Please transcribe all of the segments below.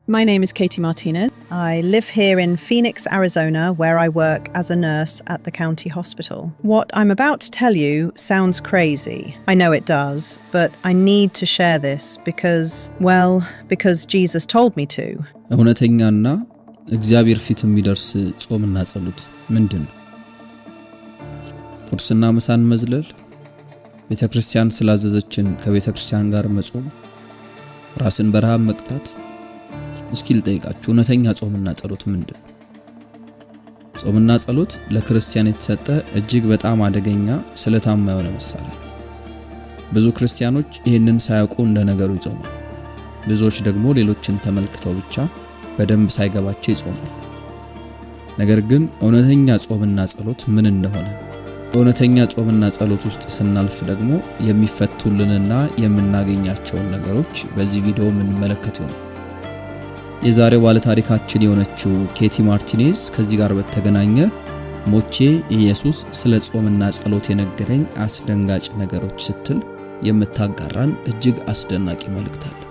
My name is Katie Martinez. I live here in Phoenix, Arizona, where I work as a nurse at the county hospital. What I'm about to tell you sounds crazy. I know it does, but I need to share this because Jesus told me to. እውነተኛና እግዚአብሔር ፊት የሚደርስ ጾምና ጸሎት ምንድነው? ቁርስና ምሳን መዝለል፣ ቤተክርስቲያን ስላዘዘችን ከቤተክርስቲያን ጋር መጾም፣ ራስን በረሃብ መቅጣት። እስኪ ልጠይቃችሁ እውነተኛ ጾምና ጸሎት ምንድነው? ጾምና ጸሎት ለክርስቲያን የተሰጠ እጅግ በጣም አደገኛ ስለታማ የሆነ መሳሪያ። ብዙ ክርስቲያኖች ይህንን ሳያውቁ እንደ ነገሩ ይጾማሉ። ብዙዎች ደግሞ ሌሎችን ተመልክተው ብቻ በደንብ ሳይገባቸው ይጾማሉ። ነገር ግን እውነተኛ ጾምና ጸሎት ምን እንደሆነ እውነተኛ ጾምና ጸሎት ውስጥ ስናልፍ ደግሞ የሚፈቱልንና የምናገኛቸውን ነገሮች በዚህ ቪዲዮ የምንመለከት ይሆናል። የዛሬው ባለ ታሪካችን የሆነችው ኬቲ ማርቲኔዝ ከዚህ ጋር በተገናኘ ሞቼ ኢየሱስ ስለ ጾምና ጸሎት የነገረኝ አስደንጋጭ ነገሮች ስትል የምታጋራን እጅግ አስደናቂ መልእክት አለ።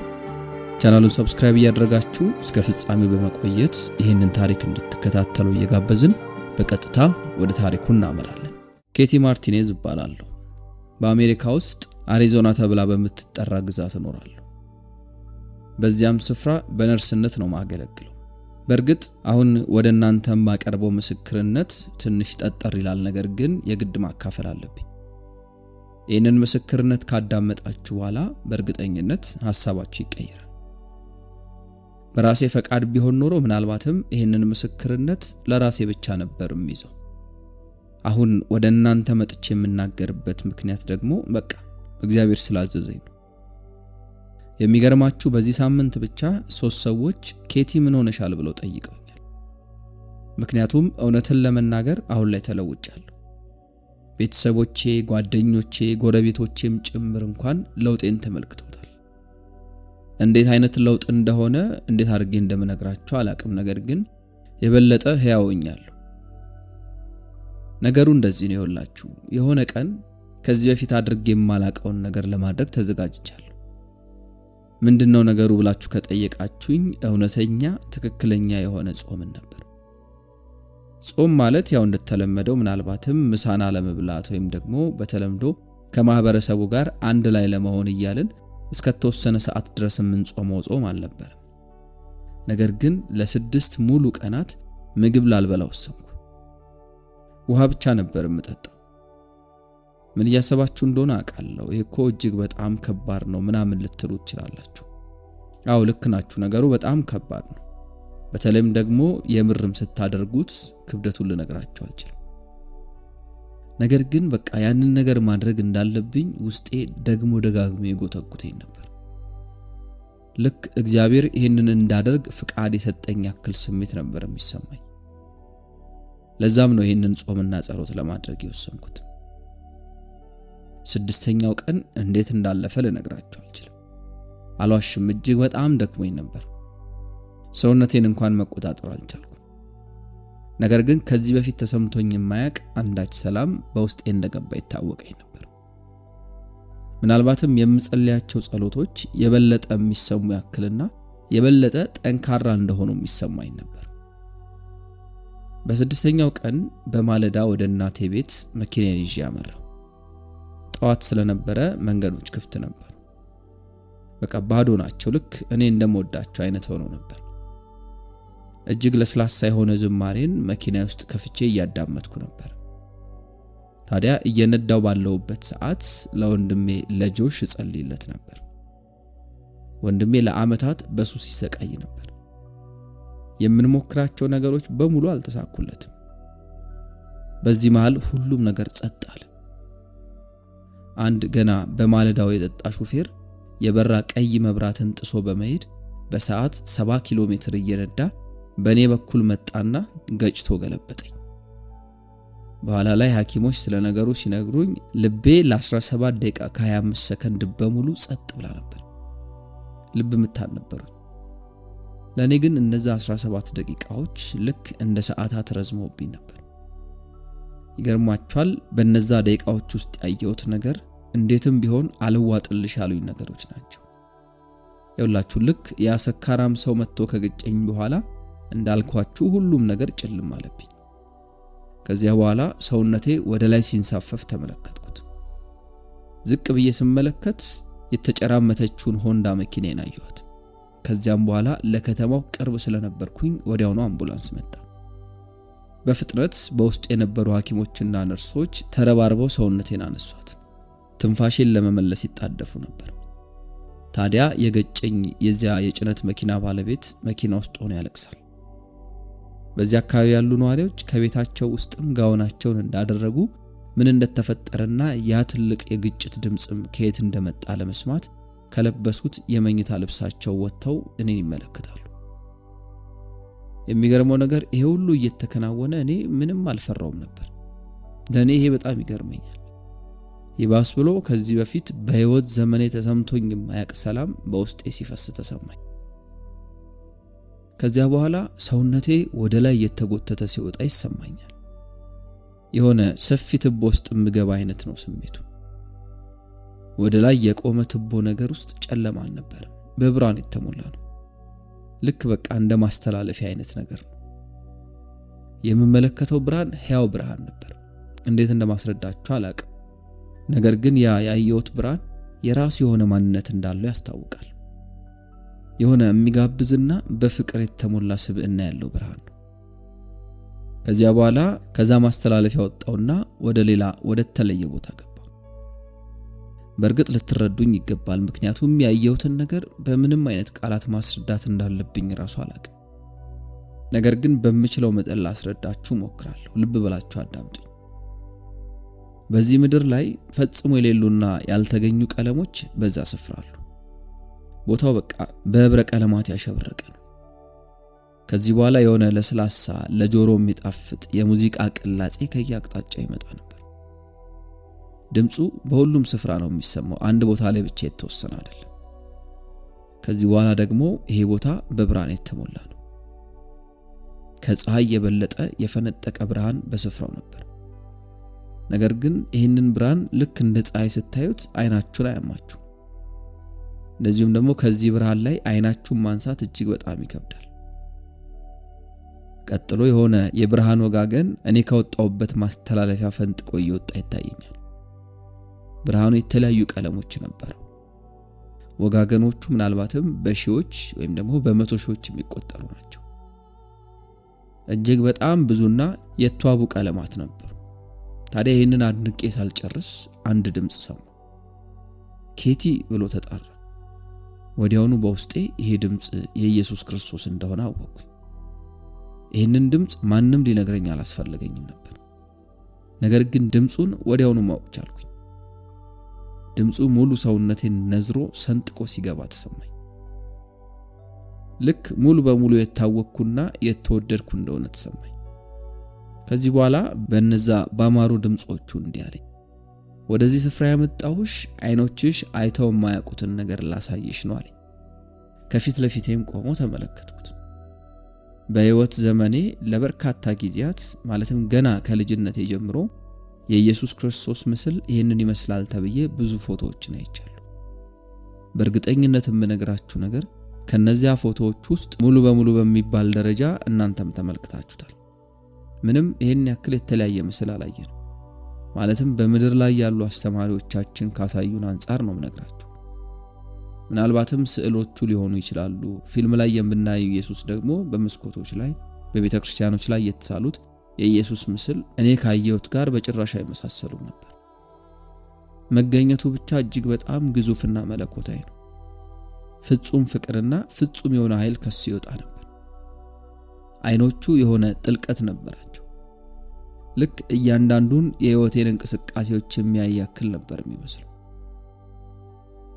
ቻናሉን ሰብስክራይብ እያደረጋችሁ እስከ ፍጻሜው በመቆየት ይህንን ታሪክ እንድትከታተሉ እየጋበዝን በቀጥታ ወደ ታሪኩ እናመራለን። ኬቲ ማርቲኔዝ እባላለሁ። በአሜሪካ ውስጥ አሪዞና ተብላ በምትጠራ ግዛት እኖራለሁ። በዚያም ስፍራ በነርስነት ነው ማገለግለው። በእርግጥ አሁን ወደ እናንተ ማቀርበው ምስክርነት ትንሽ ጠጠር ይላል፣ ነገር ግን የግድ ማካፈል አለብኝ። ይህንን ምስክርነት ካዳመጣችሁ በኋላ በእርግጠኝነት ሐሳባችሁ ይቀየራል። በራሴ ፈቃድ ቢሆን ኖሮ ምናልባትም ይህንን ምስክርነት ለራሴ ብቻ ነበር የሚይዘው። አሁን ወደ እናንተ መጥቼ የምናገርበት ምክንያት ደግሞ በቃ እግዚአብሔር ስላዘዘኝ ነው። የሚገርማችሁ በዚህ ሳምንት ብቻ 3 ሰዎች ኬቲ ምን ሆነሻል ብለው ጠይቀውኛል። ምክንያቱም እውነትን ለመናገር አሁን ላይ ተለውጫለሁ። ቤተሰቦቼ፣ ጓደኞቼ፣ ጎረቤቶቼም ጭምር እንኳን ለውጤን ተመልክተውታል። እንዴት አይነት ለውጥ እንደሆነ እንዴት አድርጌ እንደምነግራችሁ አላቅም፣ ነገር ግን የበለጠ ሕያው ሆኛለሁ። ነገሩ እንደዚህ ነው። ይኸውላችሁ የሆነ ቀን ከዚህ በፊት አድርጌ የማላቀውን ነገር ለማድረግ ተዘጋጅቻለሁ። ምንድነው ነገሩ ብላችሁ ከጠየቃችሁኝ እውነተኛ ትክክለኛ የሆነ ጾምን ነበር። ጾም ማለት ያው እንደተለመደው ምናልባትም ምሳና ለመብላት ወይም ደግሞ በተለምዶ ከማህበረሰቡ ጋር አንድ ላይ ለመሆን እያልን እስከተወሰነ ሰዓት ድረስ የምንጾመው ጾም አልነበረም። ነገር ግን ለ6 ሙሉ ቀናት ምግብ ላልበላ ወሰንኩ። ውሃ ብቻ ነበር የምጠጣው። ምን እያሰባችሁ እንደሆነ አውቃለሁ። ይሄኮ እጅግ በጣም ከባድ ነው ምናምን ልትሉ ትችላላችሁ። አዎ ልክ ናችሁ፣ ነገሩ በጣም ከባድ ነው። በተለይም ደግሞ የምርም ስታደርጉት ክብደቱን ልነግራችሁ አልችልም። ነገር ግን በቃ ያንን ነገር ማድረግ እንዳለብኝ ውስጤ ደግሞ ደጋግሞ ይጎተጉተኝ ነበር። ልክ እግዚአብሔር ይሄንን እንዳደርግ ፍቃድ የሰጠኝ ያክል ስሜት ነበር የሚሰማኝ። ለዛም ነው ይሄንን ጾምና ጸሎት ለማድረግ የወሰንኩት። 6ኛው ቀን እንዴት እንዳለፈ ልነግራችሁ አልችልም። አልዋሽም፣ እጅግ በጣም ደክሞኝ ነበር። ሰውነቴን እንኳን መቆጣጠር አልቻልኩም። ነገር ግን ከዚህ በፊት ተሰምቶኝ የማያውቅ አንዳች ሰላም በውስጤ እንደገባ ይታወቀኝ ነበር። ምናልባትም የምጸልያቸው ጸሎቶች የበለጠ የሚሰሙ ያክልና የበለጠ ጠንካራ እንደሆኑ የሚሰማኝ ነበር። በ6ኛው ቀን በማለዳ ወደ እናቴ ቤት መኪናዬን ይዤ አመራሁ። ጠዋት ስለነበረ መንገዶች ክፍት ነበር። በቃ ባዶ ናቸው። ልክ እኔ እንደምወዳቸው አይነት ሆኖ ነበር። እጅግ ለስላሳ የሆነ ዝማሬን መኪና ውስጥ ከፍቼ እያዳመጥኩ ነበር። ታዲያ እየነዳው ባለውበት ሰዓት ለወንድሜ ለጆሽ ጸልይለት ነበር። ወንድሜ ለአመታት በሱስ ይሰቃይ ነበር። የምንሞክራቸው ነገሮች በሙሉ አልተሳኩለትም። በዚህ መሃል ሁሉም ነገር ጸጥ አለ። አንድ ገና በማለዳው የጠጣ ሹፌር የበራ ቀይ መብራትን ጥሶ በመሄድ በሰዓት 70 ኪሎ ሜትር እየነዳ በኔ በኩል መጣና ገጭቶ ገለበጠኝ። በኋላ ላይ ሐኪሞች ስለ ነገሩ ሲነግሩኝ ልቤ ለ17 ደቂቃ ከ25 ሰከንድ በሙሉ ጸጥ ብላ ነበር። ልብ ምታን ነበሩኝ። ለኔ ግን እነዛ 17 ደቂቃዎች ልክ እንደ ሰዓታት ረዝመውብኝ ነበር። ይገርማችኋል፣ በእነዛ ደቂቃዎች ውስጥ ያየሁት ነገር እንዴትም ቢሆን አልዋጥልሽ ያሉኝ ነገሮች ናቸው። ይውላችሁ ልክ ያሰካራም ሰው መጥቶ ከገጨኝ በኋላ እንዳልኳችሁ ሁሉም ነገር ጭልም አለብኝ። ከዚያ በኋላ ሰውነቴ ወደ ላይ ሲንሳፈፍ ተመለከትኩት። ዝቅ ብዬ ስመለከት የተጨራመተችውን ሆንዳ መኪናን አየኋት። ከዚያም በኋላ ለከተማው ቅርብ ስለነበርኩኝ ወዲያውኑ አምቡላንስ መጣ። በፍጥነት በውስጥ የነበሩ ሐኪሞችና ነርሶች ተረባርበው ሰውነቴን አነሷት። ትንፋሽን ለመመለስ ይጣደፉ ነበር። ታዲያ የገጨኝ የዚያ የጭነት መኪና ባለቤት መኪና ውስጥ ሆኖ ያለቅሳል። በዚያ አካባቢ ያሉ ነዋሪዎች ከቤታቸው ውስጥም ጋውናቸውን እንዳደረጉ ምን እንደተፈጠረና ያ ትልቅ የግጭት ድምጽም ከየት እንደመጣ ለመስማት ከለበሱት የመኝታ ልብሳቸው ወጥተው እኔን ይመለከታሉ። የሚገርመው ነገር ይሄ ሁሉ እየተከናወነ እኔ ምንም አልፈራውም ነበር። ለኔ ይሄ በጣም ይገርመኛል። ይባስ ብሎ ከዚህ በፊት በህይወት ዘመኔ ተሰምቶኝ የማያውቅ ሰላም በውስጤ ሲፈስ ተሰማኝ። ከዚያ በኋላ ሰውነቴ ወደ ላይ የተጎተተ ሲወጣ ይሰማኛል። የሆነ ሰፊ ትቦ ውስጥ ምገባ አይነት ነው ስሜቱ። ወደ ላይ የቆመ ትቦ ነገር ውስጥ ጨለማ አልነበረም፣ በብርሃን የተሞላ ነው። ልክ በቃ እንደ ማስተላለፊያ አይነት ነገር ነው። የምመለከተው ብርሃን ሕያው ብርሃን ነበር። እንዴት እንደማስረዳችሁ አላቅም። ነገር ግን ያ ያየሁት ብርሃን የራሱ የሆነ ማንነት እንዳለው ያስታውቃል። የሆነ የሚጋብዝና በፍቅር የተሞላ ስብዕና ያለው ብርሃን ነው። ከዚያ በኋላ ከዛ ማስተላለፊያ ወጣውና ወደ ተለየ ቦታ ገባው። በእርግጥ ልትረዱኝ ይገባል፣ ምክንያቱም ያየሁትን ነገር በምንም አይነት ቃላት ማስረዳት እንዳለብኝ ራሱ አላቅም። ነገር ግን በምችለው መጠን ላስረዳችሁ ሞክራለሁ። ልብ ብላችሁ አዳምጡኝ። በዚህ ምድር ላይ ፈጽሞ የሌሉና ያልተገኙ ቀለሞች በዛ ስፍራ አሉ። ቦታው በቃ በህብረ ቀለማት ያሸበረቀ ነው። ከዚህ በኋላ የሆነ ለስላሳ ለጆሮ የሚጣፍጥ የሙዚቃ ቅላጼ ከየአቅጣጫው ይመጣ ነበር። ድምጹ በሁሉም ስፍራ ነው የሚሰማው፣ አንድ ቦታ ላይ ብቻ የተወሰነ አይደለም። ከዚህ በኋላ ደግሞ ይሄ ቦታ በብርሃን የተሞላ ነው። ከፀሐይ የበለጠ የፈነጠቀ ብርሃን በስፍራው ነበር። ነገር ግን ይህንን ብርሃን ልክ እንደ ፀሐይ ስታዩት አይናችሁን አያማችሁ። እንደዚሁም ደግሞ ከዚህ ብርሃን ላይ አይናችሁን ማንሳት እጅግ በጣም ይከብዳል። ቀጥሎ የሆነ የብርሃን ወጋገን እኔ ከወጣውበት ማስተላለፊያ ፈንጥቆ እየወጣ ይታየኛል። ብርሃኑ የተለያዩ ቀለሞች ነበር። ወጋገኖቹ ምናልባትም በሺዎች ወይም ደግሞ በመቶ ሺዎች የሚቆጠሩ ናቸው። እጅግ በጣም ብዙና የተዋቡ ቀለማት ነበሩ። ታዲያ ይህንን አድንቄ ሳልጨርስ አንድ ድምጽ ሰማሁ። ኬቲ ብሎ ተጣራ። ወዲያውኑ በውስጤ ይሄ ድምጽ የኢየሱስ ክርስቶስ እንደሆነ አወቅኩኝ። ይህንን ድምጽ ማንም ሊነግረኝ አላስፈልገኝም ነበር። ነገር ግን ድምጹን ወዲያውኑ ማወቅ ቻልኩኝ። ድምጹ ሙሉ ሰውነቴን ነዝሮ ሰንጥቆ ሲገባ ተሰማኝ። ልክ ሙሉ በሙሉ የታወቅኩና የተወደድኩ እንደሆነ ተሰማኝ። ከዚህ በኋላ በእነዛ ባማሩ ድምጾቹ እንዲህ አለኝ፣ ወደዚህ ስፍራ ያመጣሁሽ አይኖችሽ አይተው የማያውቁትን ነገር ላሳይሽ ነው አለኝ። ከፊት ለፊቴም ቆሞ ተመለከትኩት። በሕይወት ዘመኔ ለበርካታ ጊዜያት ማለትም ገና ከልጅነቴ ጀምሮ የኢየሱስ ክርስቶስ ምስል ይህንን ይመስላል ተብዬ ብዙ ፎቶዎችን አይቻለሁ። በእርግጠኝነት የምነግራችሁ ነገር ከነዚያ ፎቶዎች ውስጥ ሙሉ በሙሉ በሚባል ደረጃ እናንተም ተመልክታችሁታል። ምንም ይሄን ያክል የተለያየ ምስል አላየንም። ማለትም በምድር ላይ ያሉ አስተማሪዎቻችን ካሳዩን አንጻር ነው የምነግራችሁ። ምናልባትም ስዕሎቹ ሊሆኑ ይችላሉ። ፊልም ላይ የምናየው ኢየሱስ ደግሞ በመስኮቶች ላይ በቤተክርስቲያኖች ላይ የተሳሉት የኢየሱስ ምስል እኔ ካየሁት ጋር በጭራሽ አይመሳሰሉም ነበር። መገኘቱ ብቻ እጅግ በጣም ግዙፍና መለኮታዊ ነው። ፍጹም ፍቅርና ፍጹም የሆነ ኃይል ከሱ ይወጣ ነበር። አይኖቹ የሆነ ጥልቀት ነበራቸው። ልክ እያንዳንዱን የህይወቴን እንቅስቃሴዎች የሚያያክል ነበር የሚመስለው።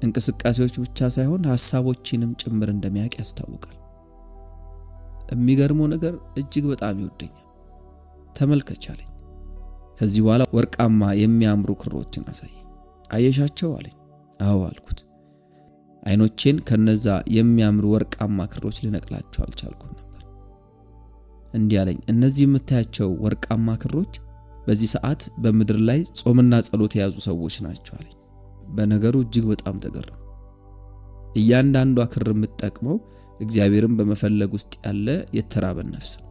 እንቅስቃሴዎች ብቻ ሳይሆን ሐሳቦችንም ጭምር እንደሚያውቅ ያስታውቃል። የሚገርመው ነገር እጅግ በጣም ይወደኛል። ተመልከች አለኝ። ከዚህ በኋላ ወርቃማ የሚያምሩ ክሮችን አሳየኝ። አየሻቸው አለኝ። አዎ አልኩት። አይኖቼን ከነዛ የሚያምሩ ወርቃማ ክሮች ልነቅላቸው አልቻልኩም ነበር። እንዲህ አለኝ፣ እነዚህ የምታያቸው ወርቃማ ክሮች በዚህ ሰዓት በምድር ላይ ጾምና ጸሎት የያዙ ሰዎች ናቸው አለኝ። በነገሩ እጅግ በጣም ተገረምኩ። እያንዳንዷ ክር የምትጠቅመው እግዚአብሔርን በመፈለግ ውስጥ ያለ የተራበ ነፍስ ነው።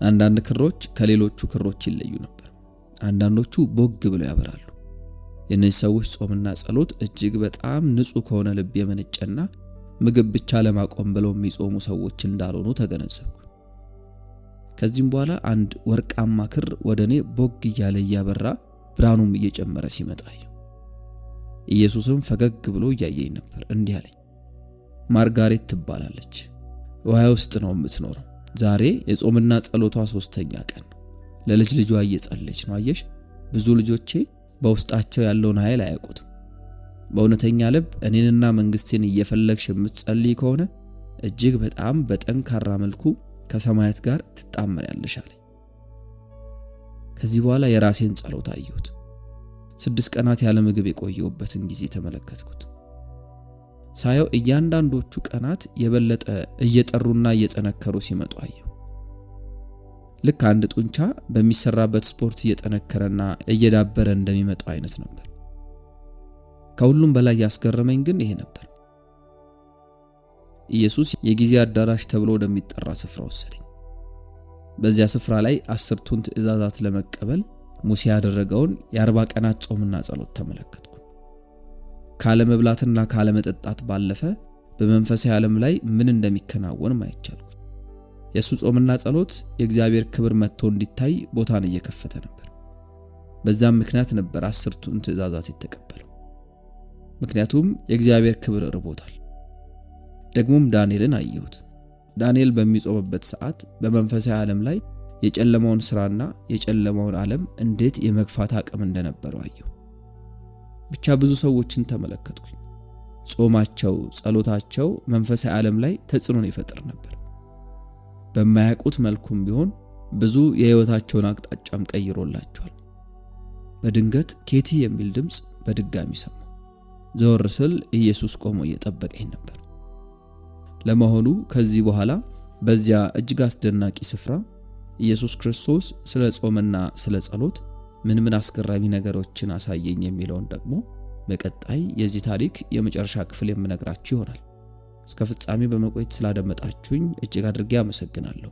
አንዳንድ ክሮች ከሌሎቹ ክሮች ይለዩ ነበር። አንዳንዶቹ ቦግ ብለው ያበራሉ። የእነዚህ ሰዎች ጾምና ጸሎት እጅግ በጣም ንጹህ ከሆነ ልብ የመነጨና ምግብ ብቻ ለማቆም ብለው የሚጾሙ ሰዎች እንዳልሆኑ ተገነዘብኩ። ከዚህም በኋላ አንድ ወርቃማ ክር ወደኔ ቦግ እያለ እያበራ ብርሃኑም እየጨመረ ሲመጣ ኢየሱስም ፈገግ ብሎ እያየኝ ነበር። እንዲህ አለኝ፣ ማርጋሬት ትባላለች። ውሃ ውስጥ ነው የምትኖረው። ዛሬ የጾምና ጸሎቷ 3ኛ ቀን ነው። ለልጅ ልጇ እየጸለች ነው። አየሽ፣ ብዙ ልጆቼ በውስጣቸው ያለውን ኃይል አያውቁትም። በእውነተኛ ልብ እኔንና መንግስቴን እየፈለግሽ የምትጸልይ ከሆነ እጅግ በጣም በጠንካራ መልኩ ከሰማያት ጋር ትጣመሪያለሽ አለኝ። ከዚህ በኋላ የራሴን ጸሎት አየሁት። 6 ቀናት ያለ ምግብ የቆየሁበትን ጊዜ ተመለከትኩት። ሳየው እያንዳንዶቹ ቀናት የበለጠ እየጠሩና እየጠነከሩ ሲመጡ አየሁ። ልክ አንድ ጡንቻ በሚሰራበት ስፖርት እየጠነከረና እየዳበረ እንደሚመጣው አይነት ነበር። ከሁሉም በላይ ያስገረመኝ ግን ይሄ ነበር። ኢየሱስ የጊዜ አዳራሽ ተብሎ ወደሚጠራ ስፍራ ወሰደኝ። በዚያ ስፍራ ላይ 10ቱን ትእዛዛት ለመቀበል ሙሴ ያደረገውን የ40 ቀናት ጾምና ጸሎት ተመለከትኩ። ካለ መብላትና ካለ መጠጣት ባለፈ በመንፈሳዊ ዓለም ላይ ምን እንደሚከናወን ማየት ቻልኩ። የሱ ጾምና ጸሎት የእግዚአብሔር ክብር መጥቶ እንዲታይ ቦታን እየከፈተ ነበር። በዛም ምክንያት ነበር 10ቱን ትእዛዛት የተቀበለው። ምክንያቱም የእግዚአብሔር ክብር ርቦታል። ደግሞም ዳንኤልን አየሁት። ዳንኤል በሚጾምበት ሰዓት በመንፈሳዊ ዓለም ላይ የጨለማውን ሥራና የጨለማውን ዓለም እንዴት የመግፋት አቅም እንደነበረው አየሁ። ብቻ ብዙ ሰዎችን ተመለከትኩኝ። ጾማቸው፣ ጸሎታቸው መንፈሳዊ ዓለም ላይ ተጽዕኖን ይፈጥር ነበር። በማያውቁት መልኩም ቢሆን ብዙ የሕይወታቸውን አቅጣጫም ቀይሮላቸዋል። በድንገት ኬቲ የሚል ድምጽ በድጋሚ ሰማሁ። ዘወር ስል ኢየሱስ ቆሞ እየጠበቀኝ ነበር። ለመሆኑ ከዚህ በኋላ በዚያ እጅግ አስደናቂ ስፍራ ኢየሱስ ክርስቶስ ስለ ጾምና ስለ ጸሎት ምን አስገራሚ ነገሮችን አሳየኝ የሚለውን ደግሞ በቀጣይ የዚህ ታሪክ የመጨረሻ ክፍል የምነግራችሁ ይሆናል። እስከ ፍጻሜ በመቆየት ስላደመጣችሁኝ እጅግ አድርጌ አመሰግናለሁ።